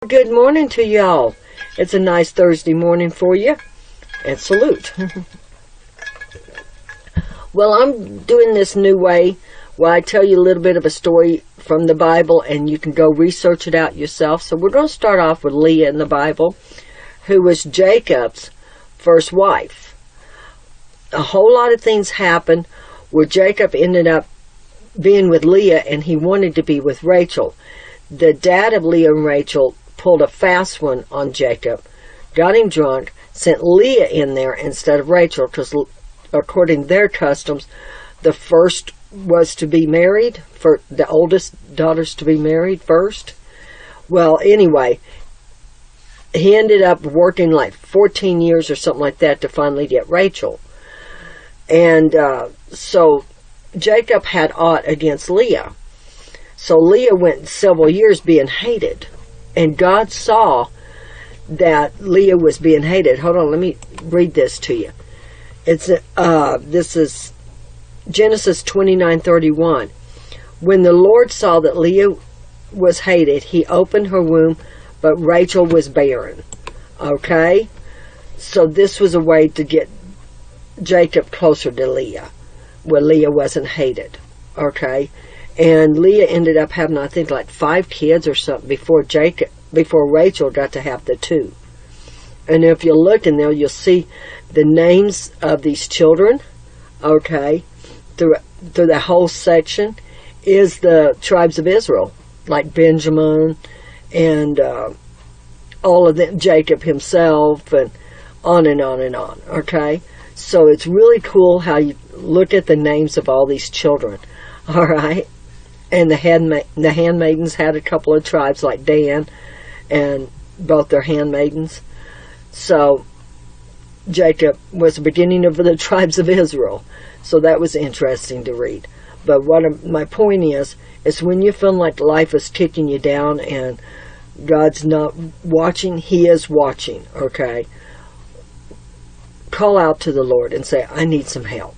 Good morning to y'all. It's a nice Thursday morning for you. And salute. Well, I'm doing this new way where I tell you a little bit of a story from the Bible and you can go research it out yourself. So we're going to start off with Leah in the Bible, who was Jacob's first wife. A whole lot of things happened where Jacob ended up being with Leah and he wanted to be with Rachel. The dad of Leah and Rachel pulled a fast one on Jacob, got him drunk, sent Leah in there instead of Rachel, because according to their customs, the first was to be married, for the oldest daughters to be married first. Well, anyway, he ended up working like 14 years or something like that to finally get Rachel. And so Jacob had aught against Leah. So Leah went several years being hated. And God saw that Leah was being hated. Hold on, let me read this to you. This is Genesis 29:31. When the Lord saw that Leah was hated, he opened her womb, but Rachel was barren. Okay? So this was a way to get Jacob closer to Leah, where Leah wasn't hated. Okay? And Leah ended up having, I think, like 5 kids or something before Rachel got to have the 2. And if you look in there, you'll see the names of these children, okay, through the whole section is the tribes of Israel, like Benjamin and all of them, Jacob himself, and on and on and on, okay? So it's really cool how you look at the names of all these children, all right? And the handmaidens had a couple of tribes like Dan and both their handmaidens. So Jacob was the beginning of the tribes of Israel. So that was interesting to read. But my point is when you feel like life is kicking you down and God's not watching, He is watching, okay? Call out to the Lord and say, I need some help.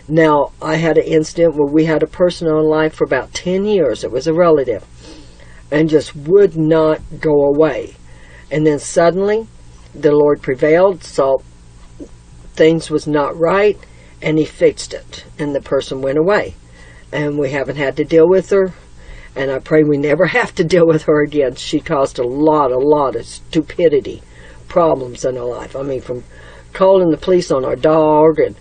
Now, I had an incident where we had a person on life for about 10 years. It was a relative. And just would not go away. And then suddenly, the Lord prevailed, saw things was not right, and He fixed it. And the person went away. And we haven't had to deal with her. And I pray we never have to deal with her again. She caused a lot of stupidity, problems in her life. I mean, from calling the police on our dog and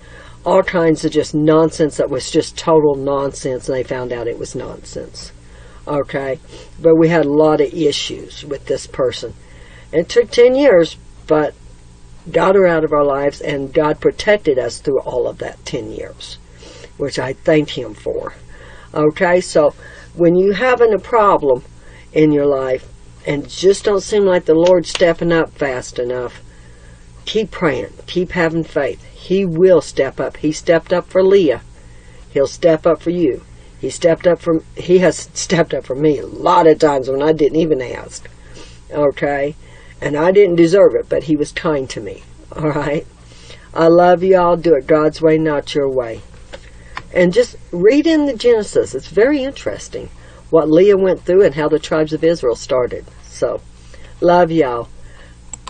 all kinds of just nonsense that was just total nonsense, and they found out it was nonsense. Okay? But we had a lot of issues with this person. It took 10 years, but got her out of our lives, and God protected us through all of that 10 years, which I thank Him for. Okay? So, when you having a problem in your life, and just don't seem like the Lord's stepping up fast enough, keep praying. Keep having faith. He will step up. He stepped up for Leah. He'll step up for you. He has stepped up for me a lot of times when I didn't even ask. Okay? And I didn't deserve it, but He was kind to me. Alright? I love y'all. Do it God's way, not your way. And just read in the Genesis. It's very interesting what Leah went through and how the tribes of Israel started. So, love y'all.